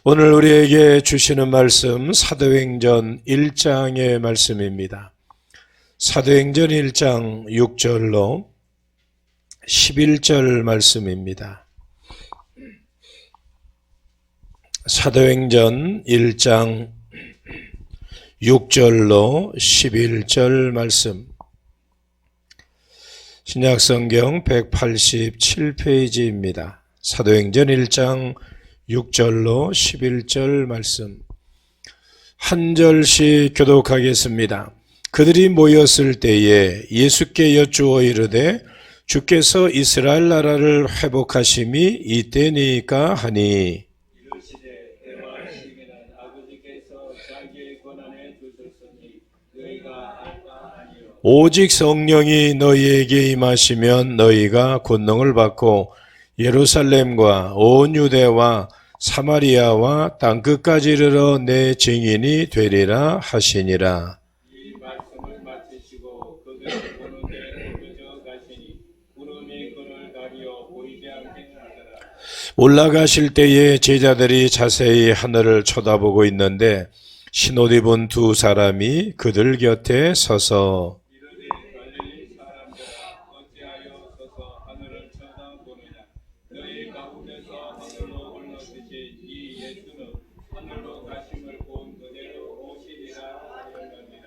오늘 우리에게 주시는 말씀 사도행전 1장의 말씀입니다. 사도행전 1장 6절로 11절 말씀입니다. 사도행전 1장 6절로 11절 말씀, 신약성경 187페이지입니다. 사도행전 1장 6절로 11절 말씀, 한 절씩 교독하겠습니다. 그들이 모였을 때에 예수께 여쭈어 이르되 주께서 이스라엘 나라를 회복하심이 이때니까 하니, 이르시되 대마하시기는 아버지께서 자기의 권한에 두셨으니 너희가 알바 아니요 오직 성령이 너희에게 임하시면 너희가 권능을 받고 예루살렘과 온 유대와 사마리아와 땅끝까지 이르러 내 증인이 되리라 하시니라. 이 말씀을 마치시고 그들을 보는데 옮겨져 가시니 구름이 그를 가리어 보이지 않게 하더라. 올라가실 때에 제자들이 자세히 하늘을 쳐다보고 있는데 신옷 입은 두 사람이 그들 곁에 서서 이르되 갈릴리 사람들아 어찌하여 서서 하늘을 쳐다보느냐. 너희 가운데서 하늘로 올라오신 이 예수는 하늘로 가심을 본 그대로 오시리라 하였느니라.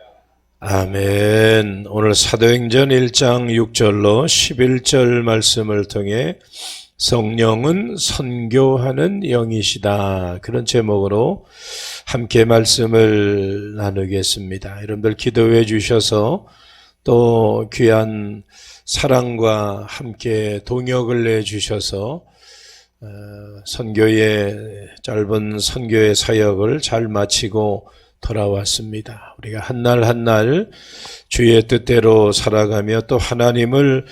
아멘. 오늘 사도행전 1장 6절로 11절 말씀을 통해 성령은 선교하는 영이시다, 그런 제목으로 함께 말씀을 나누겠습니다. 여러분들 기도해 주셔서 또 귀한 사랑과 함께 동역을 내 주셔서 짧은 선교의 사역을 잘 마치고 돌아왔습니다. 우리가 한날 한날 주의 뜻대로 살아가며 또 하나님을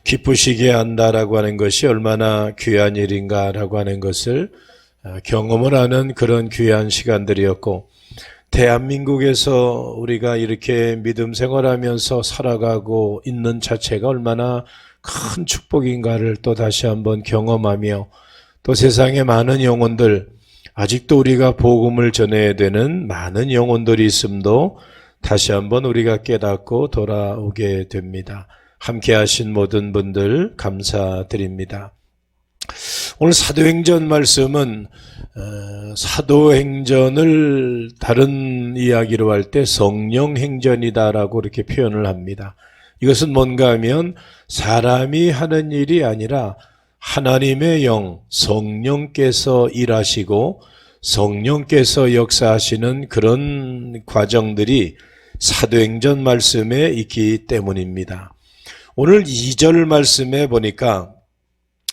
기쁘시게 한다라고 하는 것이 얼마나 귀한 일인가라고 하는 것을 경험을 하는 그런 귀한 시간들이었고, 대한민국에서 우리가 이렇게 믿음 생활하면서 살아가고 있는 자체가 얼마나 큰 축복인가를 또 다시 한번 경험하며, 또 세상에 많은 영혼들, 아직도 우리가 복음을 전해야 되는 많은 영혼들이 있음도 다시 한번 우리가 깨닫고 돌아오게 됩니다. 함께 하신 모든 분들 감사드립니다. 오늘 사도행전 말씀은 사도행전을 다른 이야기로 할 때 성령행전이다라고 이렇게 표현을 합니다. 이것은 뭔가 하면 사람이 하는 일이 아니라 하나님의 영, 성령께서 일하시고 성령께서 역사하시는 그런 과정들이 사도행전 말씀에 있기 때문입니다. 오늘 2절 말씀에 보니까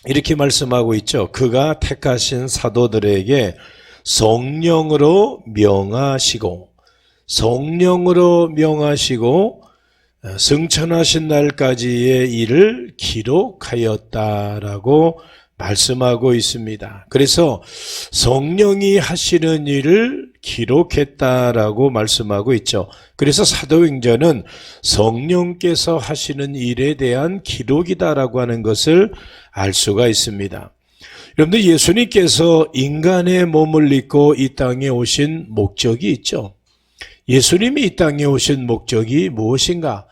이렇게 말씀하고 있죠. 그가 택하신 사도들에게 성령으로 명하시고 승천하신 날까지의 일을 기록하였다라고 말씀하고 있습니다. 그래서 성령이 하시는 일을 기록했다라고 말씀하고 있죠. 그래서 사도행전은 성령께서 하시는 일에 대한 기록이다라고 하는 것을 알 수가 있습니다. 여러분들, 예수님께서 인간의 몸을 입고 이 땅에 오신 목적이 있죠. 예수님이 이 땅에 오신 목적이 무엇인가?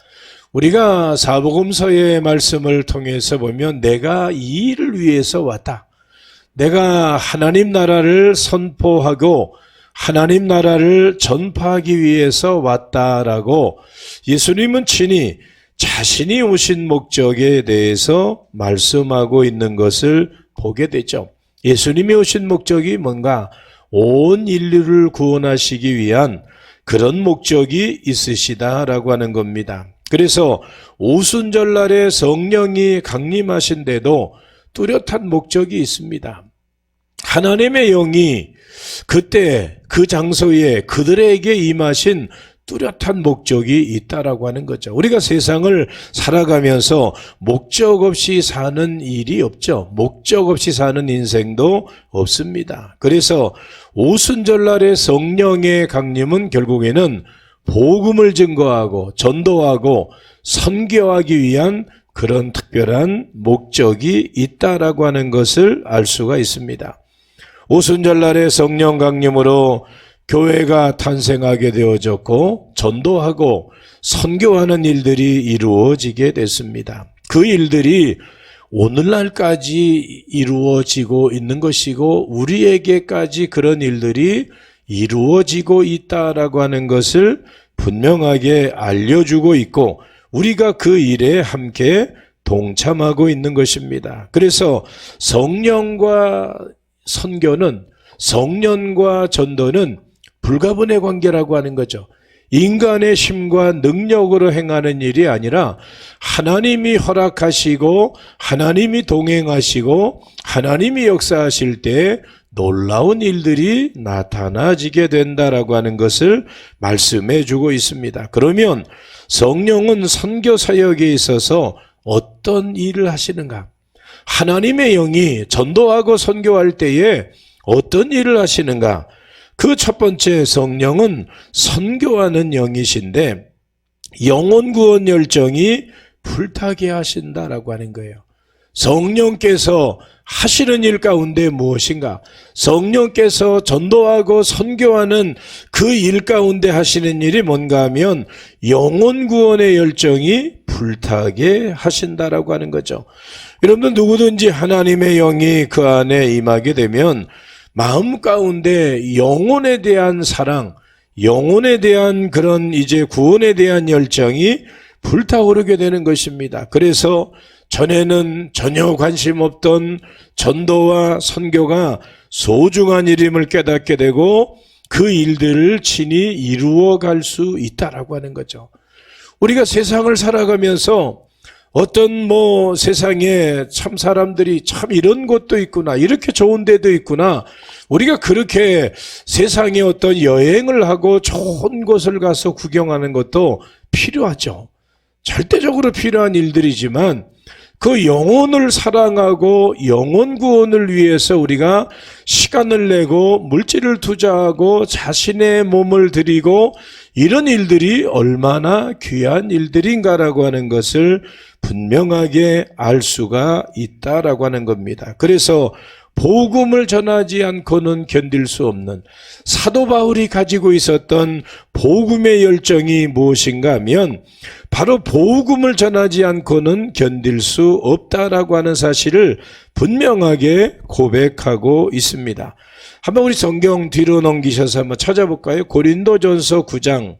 우리가 사복음서의 말씀을 통해서 보면 내가 이 일을 위해서 왔다, 내가 하나님 나라를 선포하고 하나님 나라를 전파하기 위해서 왔다라고 예수님은 친히 자신이 오신 목적에 대해서 말씀하고 있는 것을 보게 되죠. 예수님이 오신 목적이 뭔가? 온 인류를 구원하시기 위한 그런 목적이 있으시다라고 하는 겁니다. 그래서 오순절날에 성령이 강림하신데도 뚜렷한 목적이 있습니다. 하나님의 영이 그때 그 장소에 그들에게 임하신 뚜렷한 목적이 있다라고 하는 거죠. 우리가 세상을 살아가면서 목적 없이 사는 일이 없죠. 목적 없이 사는 인생도 없습니다. 그래서 오순절날의 성령의 강림은 결국에는 복음을 증거하고 전도하고 선교하기 위한 그런 특별한 목적이 있다라고 하는 것을 알 수가 있습니다. 오순절날의 성령 강림으로 교회가 탄생하게 되어졌고 전도하고 선교하는 일들이 이루어지게 됐습니다. 그 일들이 오늘날까지 이루어지고 있는 것이고 우리에게까지 그런 일들이 이루어지고 있다라고 하는 것을 분명하게 알려주고 있고 우리가 그 일에 함께 동참하고 있는 것입니다. 그래서 성령과 선교는, 성령과 전도는 불가분의 관계라고 하는 거죠. 인간의 힘과 능력으로 행하는 일이 아니라 하나님이 허락하시고 하나님이 동행하시고 하나님이 역사하실 때 놀라운 일들이 나타나지게 된다라고 하는 것을 말씀해 주고 있습니다. 그러면 성령은 선교 사역에 있어서 어떤 일을 하시는가? 하나님의 영이 전도하고 선교할 때에 어떤 일을 하시는가? 그 첫 번째 성령은 선교하는 영이신데 영혼 구원 열정이 불타게 하신다라고 하는 거예요. 성령께서 하시는 일 가운데 무엇인가? 성령께서 전도하고 선교하는 그 일 가운데 하시는 일이 뭔가 하면 영혼 구원의 열정이 불타게 하신다라고 하는 거죠. 여러분들 누구든지 하나님의 영이 그 안에 임하게 되면 마음 가운데 영혼에 대한 사랑, 영혼에 대한 그런 이제 구원에 대한 열정이 불타오르게 되는 것입니다. 그래서 전에는 전혀 관심 없던 전도와 선교가 소중한 일임을 깨닫게 되고 그 일들을 친히 이루어갈 수 있다라고 하는 거죠. 우리가 세상을 살아가면서 어떤 세상에 참 사람들이 참 이런 곳도 있구나, 이렇게 좋은 데도 있구나, 우리가 그렇게 세상에 어떤 여행을 하고 좋은 곳을 가서 구경하는 것도 필요하죠. 절대적으로 필요한 일들이지만 그 영혼을 사랑하고 영혼 구원을 위해서 우리가 시간을 내고 물질을 투자하고 자신의 몸을 드리고 이런 일들이 얼마나 귀한 일들인가라고 하는 것을 분명하게 알 수가 있다라고 하는 겁니다. 그래서 복음을 전하지 않고는 견딜 수 없는 사도 바울이 가지고 있었던 복음의 열정이 무엇인가 하면 바로 복음을 전하지 않고는 견딜 수 없다라고 하는 사실을 분명하게 고백하고 있습니다. 한번 우리 성경 뒤로 넘기셔서 한번 찾아볼까요? 고린도전서 9장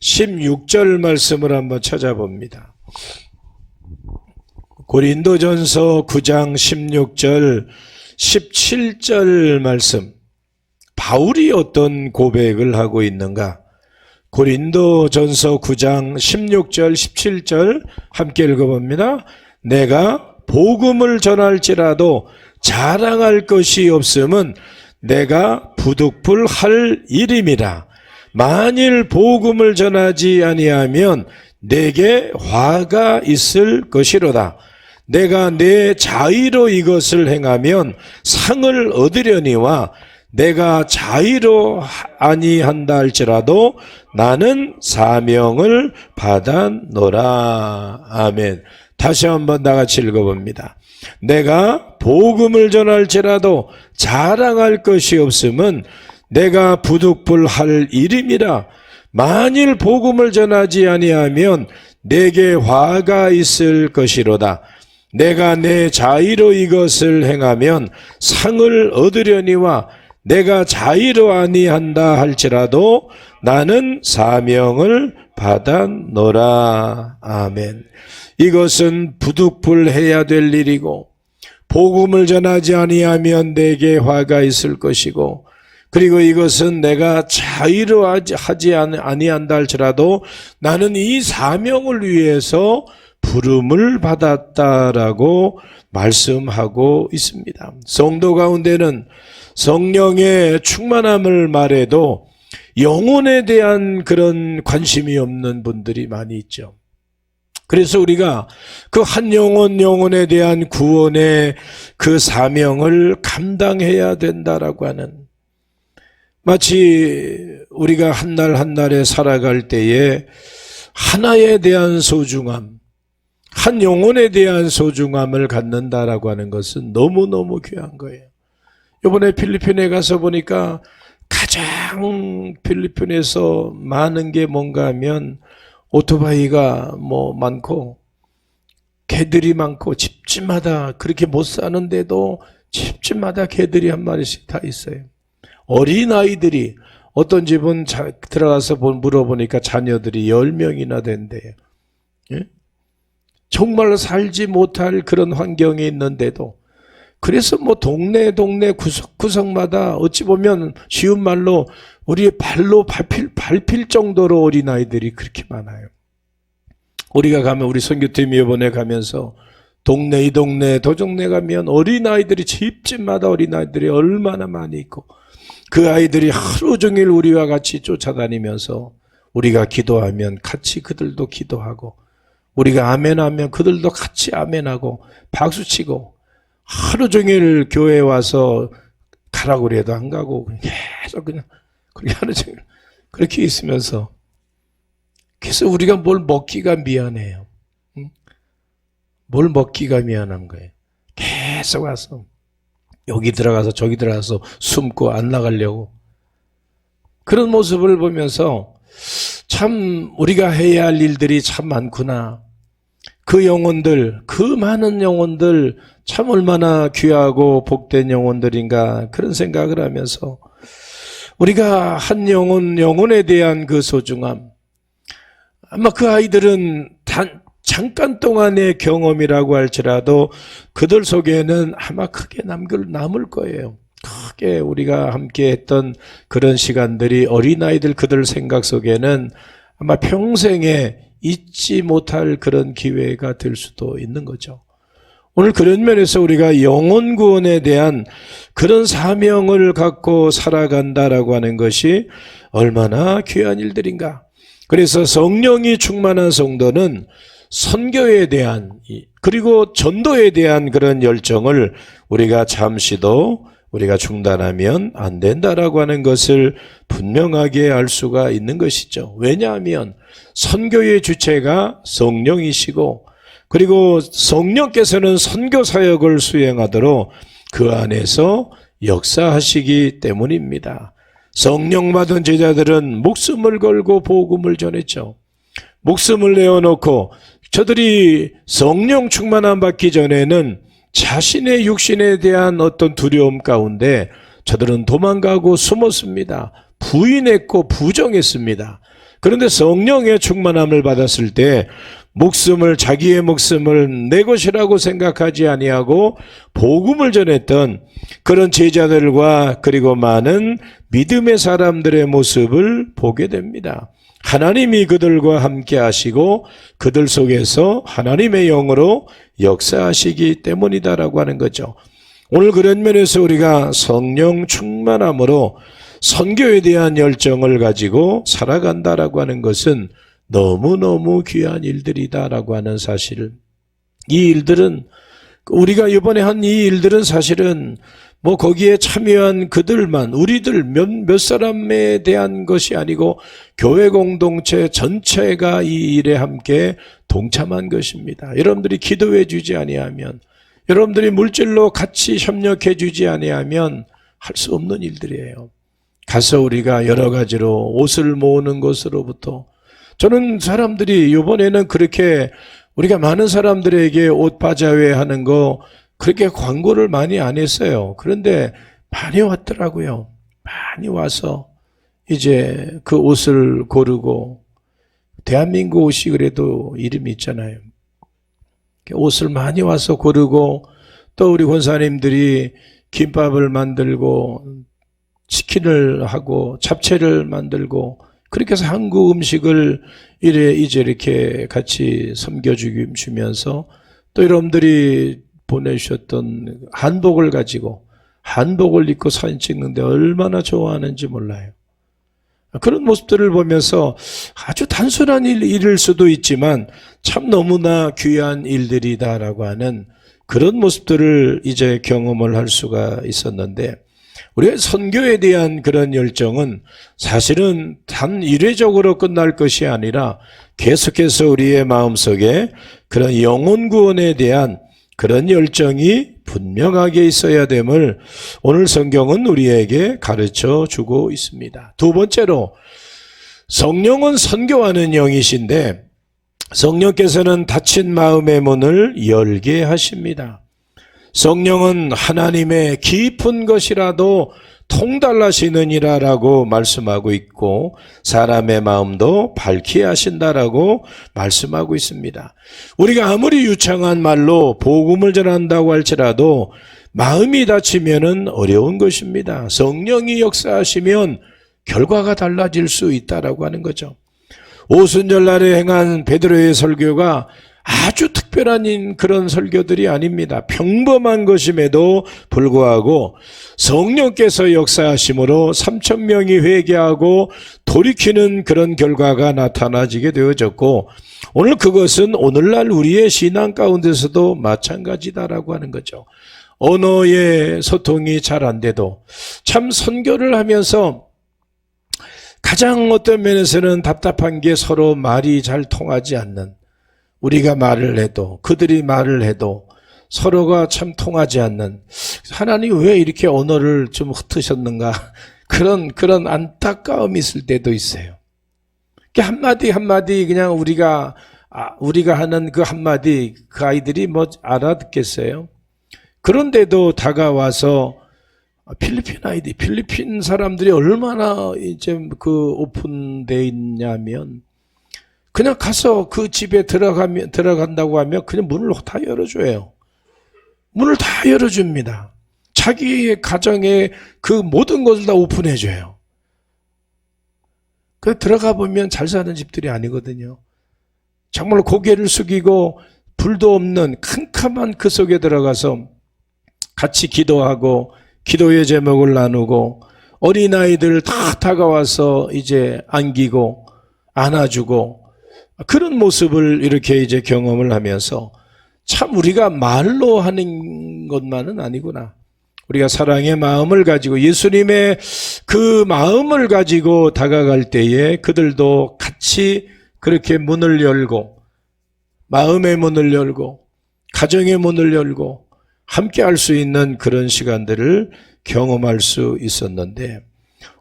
16절 말씀을 한번 찾아봅니다. 고린도전서 9장 16절 17절 말씀, 바울이 어떤 고백을 하고 있는가? 고린도전서 9장 16절 17절 함께 읽어봅니다. 내가 복음을 전할지라도 자랑할 것이 없음은 내가 부득불 할 일임이라. 만일 복음을 전하지 아니하면 내게 화가 있을 것이로다. 내가 내 자의로 이것을 행하면 상을 얻으려니와 내가 자의로 아니한다 할지라도 나는 사명을 받았노라. 아멘. 다시 한번 나같이 읽어봅니다. 내가 복음을 전할지라도 자랑할 것이 없음은 내가 부득불 할 일임이라. 만일 복음을 전하지 아니하면 내게 화가 있을 것이로다. 내가 내 자의로 이것을 행하면 상을 얻으려니와 내가 자의로 아니한다 할지라도 나는 사명을 받았노라. 아멘. 이것은 부득불해야 될 일이고 복음을 전하지 아니하면 내게 화가 있을 것이고 그리고 이것은 내가 자의로 하지 아니한다 할지라도 나는 이 사명을 위해서 부름을 받았다라고 말씀하고 있습니다. 성도 가운데는 성령의 충만함을 말해도 영혼에 대한 그런 관심이 없는 분들이 많이 있죠. 그래서 우리가 그 한 영혼에 대한 구원의 그 사명을 감당해야 된다라고 하는, 마치 우리가 한 날 한 날에 살아갈 때에 하나에 대한 소중함, 한 영혼에 대한 소중함을 갖는다라고 하는 것은 너무너무 귀한 거예요. 이번에 필리핀에 가서 보니까 가장 필리핀에서 많은 게 뭔가 하면 오토바이가 많고 개들이 많고 집집마다 그렇게 못 사는데도 집집마다 개들이 한 마리씩 다 있어요. 어린아이들이 어떤 집은 들어가서 물어보니까 자녀들이 10명이나 된대요. 예? 정말 살지 못할 그런 환경에 있는데도 그래서 동네 구석구석마다 어찌 보면 쉬운 말로 우리의 발로 밟힐 정도로 어린아이들이 그렇게 많아요. 우리가 가면 우리 선교팀이 이번에 가면서 이 동네 도정네 가면 어린아이들이 집집마다 어린아이들이 얼마나 많이 있고 그 아이들이 하루 종일 우리와 같이 쫓아다니면서 우리가 기도하면 같이 그들도 기도하고 우리가 아멘하면 그들도 같이 아멘하고 박수치고 하루 종일 교회에 와서 가라고 그래도 안 가고 계속 그냥 그렇게 하루 종일 그렇게 있으면서 그래서 우리가 뭘 먹기가 미안해요. 응? 뭘 먹기가 미안한 거예요. 계속 와서 여기 들어가서 저기 들어가서 숨고 안 나가려고 그런 모습을 보면서 참 우리가 해야 할 일들이 참 많구나. 그 영혼들, 그 많은 영혼들 참 얼마나 귀하고 복된 영혼들인가 그런 생각을 하면서 우리가 한 영혼에 대한 그 소중함 아마 그 아이들은 잠깐 동안의 경험이라고 할지라도 그들 속에는 아마 크게 남을 거예요. 크게 우리가 함께 했던 그런 시간들이 어린아이들 그들 생각 속에는 아마 평생에 잊지 못할 그런 기회가 될 수도 있는 거죠. 오늘 그런 면에서 우리가 영혼 구원에 대한 그런 사명을 갖고 살아간다라고 하는 것이 얼마나 귀한 일들인가. 그래서 성령이 충만한 성도는 선교에 대한 그리고 전도에 대한 그런 열정을 우리가 잠시도 우리가 중단하면 안 된다라고 하는 것을 분명하게 알 수가 있는 것이죠. 왜냐하면 선교의 주체가 성령이시고 그리고 성령께서는 선교 사역을 수행하도록 그 안에서 역사하시기 때문입니다. 성령 받은 제자들은 목숨을 걸고 복음을 전했죠. 목숨을 내어놓고 저들이 성령 충만함 받기 전에는 자신의 육신에 대한 어떤 두려움 가운데 저들은 도망가고 숨었습니다. 부인했고 부정했습니다. 그런데 성령의 충만함을 받았을 때 자기의 목숨을 내 것이라고 생각하지 아니하고 복음을 전했던 그런 제자들과 그리고 많은 믿음의 사람들의 모습을 보게 됩니다. 하나님이 그들과 함께 하시고 그들 속에서 하나님의 영으로 역사하시기 때문이다라고 하는 거죠. 오늘 그런 면에서 우리가 성령 충만함으로 선교에 대한 열정을 가지고 살아간다라고 하는 것은 너무너무 귀한 일들이다라고 하는 사실. 이 일들은 우리가 이번에 한 이 일들은 사실은 거기에 참여한 그들만 우리들 몇 사람에 대한 것이 아니고 교회 공동체 전체가 이 일에 함께 동참한 것입니다. 여러분들이 기도해 주지 아니하면 여러분들이 물질로 같이 협력해 주지 아니하면 할 수 없는 일들이에요. 가서 우리가 여러 가지로 옷을 모으는 것으로부터 저는 사람들이 이번에는 그렇게 우리가 많은 사람들에게 옷 바자회 하는 거 그렇게 광고를 많이 안 했어요. 그런데 많이 왔더라고요. 많이 와서 이제 그 옷을 고르고 대한민국 옷이 그래도 이름이 있잖아요. 옷을 많이 와서 고르고 또 우리 권사님들이 김밥을 만들고 치킨을 하고 잡채를 만들고 그렇게 해서 한국 음식을 이제 이렇게 같이 섬겨주면서 또 여러분들이 보내주셨던 한복을 가지고 한복을 입고 사진 찍는데 얼마나 좋아하는지 몰라요. 그런 모습들을 보면서 아주 단순한 일일 수도 있지만 참 너무나 귀한 일들이다라고 하는 그런 모습들을 이제 경험을 할 수가 있었는데 우리의 선교에 대한 그런 열정은 사실은 단 일회적으로 끝날 것이 아니라 계속해서 우리의 마음속에 그런 영혼 구원에 대한 그런 열정이 분명하게 있어야 됨을 오늘 성경은 우리에게 가르쳐 주고 있습니다. 두 번째로, 성령은 선교하는 영이신데 성령께서는 닫힌 마음의 문을 열게 하십니다. 성령은 하나님의 깊은 것이라도 통달하시느니라라고 말씀하고 있고 사람의 마음도 밝게 하신다라고 말씀하고 있습니다. 우리가 아무리 유창한 말로 복음을 전한다고 할지라도 마음이 닫히면은 어려운 것입니다. 성령이 역사하시면 결과가 달라질 수 있다라고 하는 거죠. 오순절날에 행한 베드로의 설교가 아주 특별한 그런 설교들이 아닙니다. 평범한 것임에도 불구하고 성령께서 역사하심으로 3,000명이 회개하고 돌이키는 그런 결과가 나타나지게 되어졌고, 오늘 그것은 오늘날 우리의 신앙 가운데서도 마찬가지다라고 하는 거죠. 언어의 소통이 잘 안 돼도 참 선교를 하면서 가장 어떤 면에서는 답답한 게 서로 말이 잘 통하지 않는, 우리가 말을 해도 그들이 말을 해도 서로가 참 통하지 않는, 하나님 왜 이렇게 언어를 좀 흩으셨는가, 그런 안타까움이 있을 때도 있어요. 한마디 한마디 그냥 우리가 하는 그 한마디 그 아이들이 뭐 알아듣겠어요? 그런데도 다가와서 필리핀 사람들이 얼마나 이제 그 오픈되어 있냐면, 그냥 가서 그 집에 들어간다고 하면 그냥 문을 다 열어줘요. 문을 다 열어줍니다. 자기의 가정에 그 모든 것을 다 오픈해줘요. 그 들어가 보면 잘 사는 집들이 아니거든요. 정말 고개를 숙이고 불도 없는 캄캄한 그 속에 들어가서 같이 기도하고 기도의 제목을 나누고 어린아이들 다 다가와서 이제 안기고 안아주고 그런 모습을 이렇게 이제 경험을 하면서 참 우리가 말로 하는 것만은 아니구나. 우리가 사랑의 마음을 가지고 예수님의 그 마음을 가지고 다가갈 때에 그들도 같이 그렇게 문을 열고 마음의 문을 열고 가정의 문을 열고 함께 할 수 있는 그런 시간들을 경험할 수 있었는데,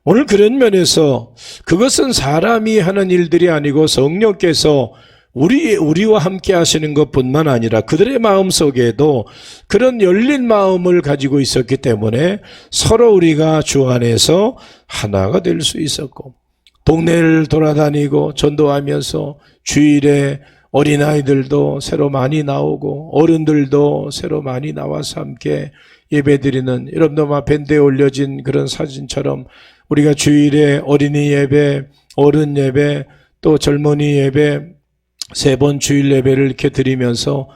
오늘 그런 면에서 그것은 사람이 하는 일들이 아니고 성령께서 우리와 함께 하시는 것뿐만 아니라 그들의 마음 속에도 그런 열린 마음을 가지고 있었기 때문에 서로 우리가 주 안에서 하나가 될 수 있었고, 동네를 돌아다니고 전도하면서 주일에 어린아이들도 새로 많이 나오고 어른들도 새로 많이 나와서 함께 예배드리는, 여러분들 밴드에 올려진 그런 사진처럼 우리가 주일에 어린이 예배, 어른 예배, 또 젊은이 예배 3번 주일 예배를 이렇게 드리면서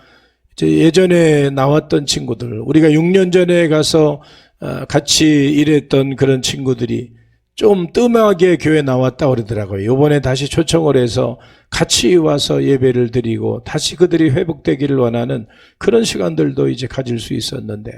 이제 예전에 나왔던 친구들, 우리가 6년 전에 가서 같이 일했던 그런 친구들이 좀 뜸하게 교회 나왔다 그러더라고요. 이번에 다시 초청을 해서 같이 와서 예배를 드리고 다시 그들이 회복되기를 원하는 그런 시간들도 이제 가질 수 있었는데,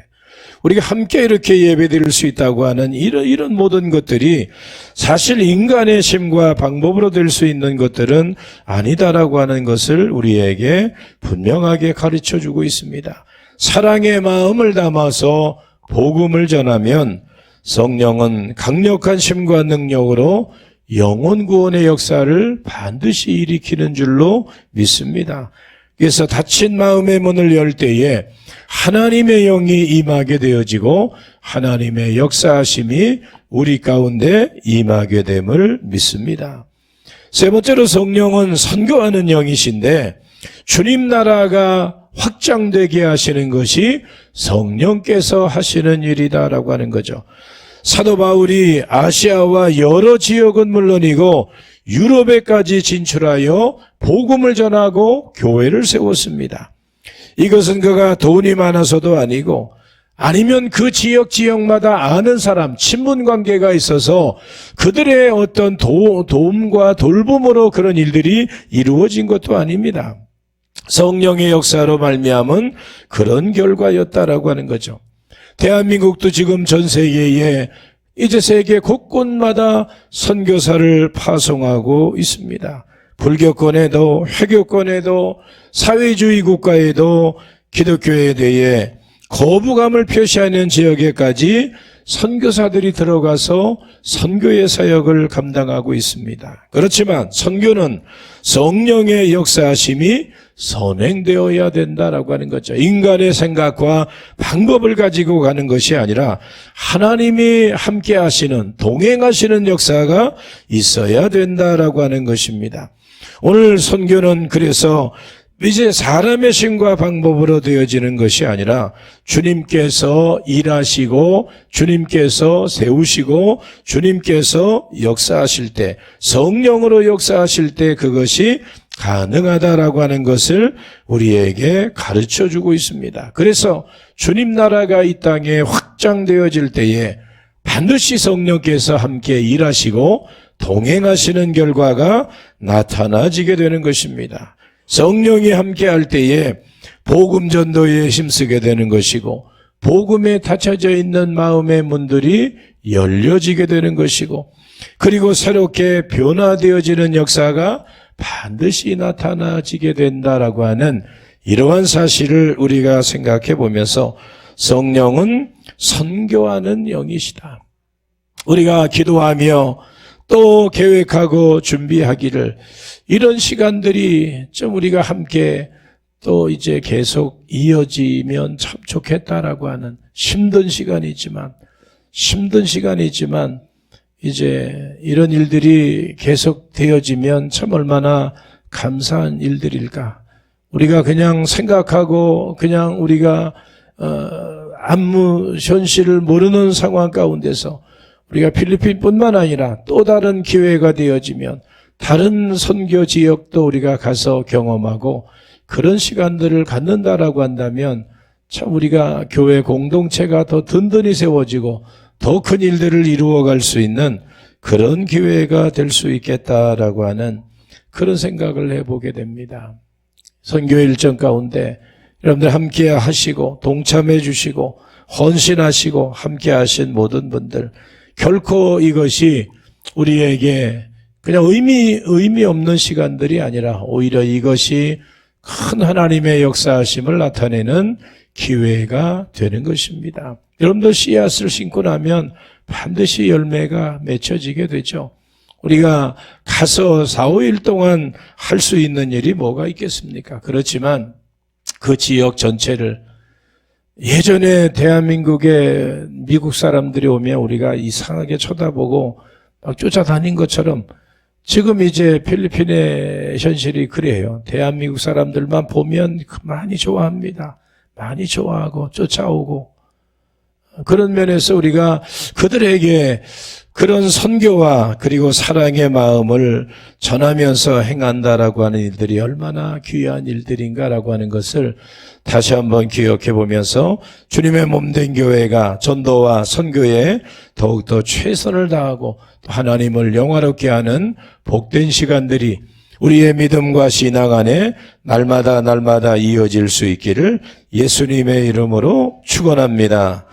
우리가 함께 이렇게 예배드릴 수 있다고 하는 이런 모든 것들이 사실 인간의 힘과 방법으로 될 수 있는 것들은 아니다라고 하는 것을 우리에게 분명하게 가르쳐주고 있습니다. 사랑의 마음을 담아서 복음을 전하면 성령은 강력한 힘과 능력으로 영혼 구원의 역사를 반드시 일으키는 줄로 믿습니다. 그래서 닫힌 마음의 문을 열 때에 하나님의 영이 임하게 되어지고 하나님의 역사하심이 우리 가운데 임하게 됨을 믿습니다. 세 번째로, 성령은 선교하는 영이신데 주님 나라가 확장되게 하시는 것이 성령께서 하시는 일이다라고 하는 거죠. 사도 바울이 아시아와 여러 지역은 물론이고 유럽에까지 진출하여 복음을 전하고 교회를 세웠습니다. 이것은 그가 돈이 많아서도 아니고, 아니면 그 지역마다 아는 사람, 친분 관계가 있어서 그들의 어떤 도움과 돌봄으로 그런 일들이 이루어진 것도 아닙니다. 성령의 역사로 말미암은 그런 결과였다라고 하는 거죠. 대한민국도 지금 전 세계에 이제 세계 곳곳마다 선교사를 파송하고 있습니다. 불교권에도 회교권에도 사회주의 국가에도 기독교에 대해 거부감을 표시하는 지역에까지 선교사들이 들어가서 선교의 사역을 감당하고 있습니다. 그렇지만 선교는 성령의 역사하심이 선행되어야 된다라고 하는 거죠. 인간의 생각과 방법을 가지고 가는 것이 아니라 하나님이 함께 하시는, 동행하시는 역사가 있어야 된다라고 하는 것입니다. 오늘 선교는 그래서 이제 사람의 힘과 방법으로 되어지는 것이 아니라 주님께서 일하시고 주님께서 세우시고 주님께서 역사하실 때, 성령으로 역사하실 때 그것이 가능하다라고 하는 것을 우리에게 가르쳐주고 있습니다. 그래서 주님 나라가 이 땅에 확장되어질 때에 반드시 성령께서 함께 일하시고 동행하시는 결과가 나타나지게 되는 것입니다. 성령이 함께 할 때에 복음 전도에 힘쓰게 되는 것이고 복음에 닫혀져 있는 마음의 문들이 열려지게 되는 것이고 그리고 새롭게 변화되어지는 역사가 반드시 나타나지게 된다라고 하는 이러한 사실을 우리가 생각해 보면서 성령은 선교하는 영이시다. 우리가 기도하며 또 계획하고 준비하기를 이런 시간들이 좀 우리가 함께 또 이제 계속 이어지면 참 좋겠다라고 하는 힘든 시간이지만 이제 이런 일들이 계속 되어지면 참 얼마나 감사한 일들일까. 우리가 그냥 생각하고 그냥 우리가 아무 현실을 모르는 상황 가운데서 우리가 필리핀뿐만 아니라 또 다른 기회가 되어지면 다른 선교 지역도 우리가 가서 경험하고 그런 시간들을 갖는다라고 한다면 참 우리가 교회 공동체가 더 든든히 세워지고 더 큰 일들을 이루어갈 수 있는 그런 기회가 될 수 있겠다라고 하는 그런 생각을 해보게 됩니다. 선교 일정 가운데 여러분들 함께 하시고 동참해 주시고 헌신하시고 함께 하신 모든 분들 결코 이것이 우리에게 그냥 의미 없는 시간들이 아니라 오히려 이것이 큰 하나님의 역사하심을 나타내는 기회가 되는 것입니다. 여러분들 씨앗을 심고 나면 반드시 열매가 맺혀지게 되죠. 우리가 가서 4, 5일 동안 할 수 있는 일이 뭐가 있겠습니까? 그렇지만 그 지역 전체를 예전에 대한민국에 미국 사람들이 오면 우리가 이상하게 쳐다보고 막 쫓아다닌 것처럼 지금 이제 필리핀의 현실이 그래요. 대한민국 사람들만 보면 많이 좋아합니다. 많이 좋아하고 쫓아오고 그런 면에서 우리가 그들에게 그런 선교와 그리고 사랑의 마음을 전하면서 행한다라고 하는 일들이 얼마나 귀한 일들인가라고 하는 것을 다시 한번 기억해 보면서 주님의 몸된 교회가 전도와 선교에 더욱더 최선을 다하고 하나님을 영화롭게 하는 복된 시간들이 우리의 믿음과 신앙 안에 날마다 이어질 수 있기를 예수님의 이름으로 축원합니다.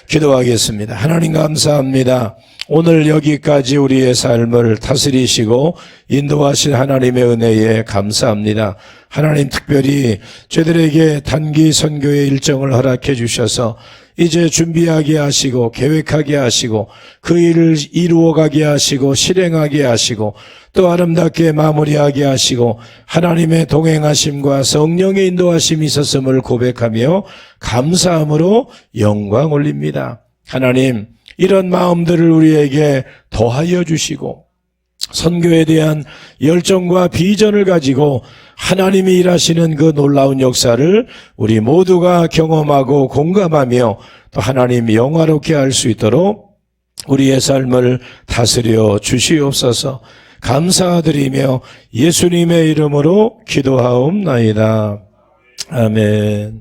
기도하겠습니다. 하나님 감사합니다. 오늘 여기까지 우리의 삶을 다스리시고 인도하신 하나님의 은혜에 감사합니다. 하나님 특별히 저희들에게 단기 선교의 일정을 허락해 주셔서 이제 준비하게 하시고 계획하게 하시고 그 일을 이루어가게 하시고 실행하게 하시고 또 아름답게 마무리하게 하시고 하나님의 동행하심과 성령의 인도하심이 있었음을 고백하며 감사함으로 영광 올립니다. 하나님 이런 마음들을 우리에게 더하여 주시고 선교에 대한 열정과 비전을 가지고 하나님이 일하시는 그 놀라운 역사를 우리 모두가 경험하고 공감하며 또 하나님 영화롭게 할 수 있도록 우리의 삶을 다스려 주시옵소서. 감사드리며 예수님의 이름으로 기도하옵나이다. 아멘.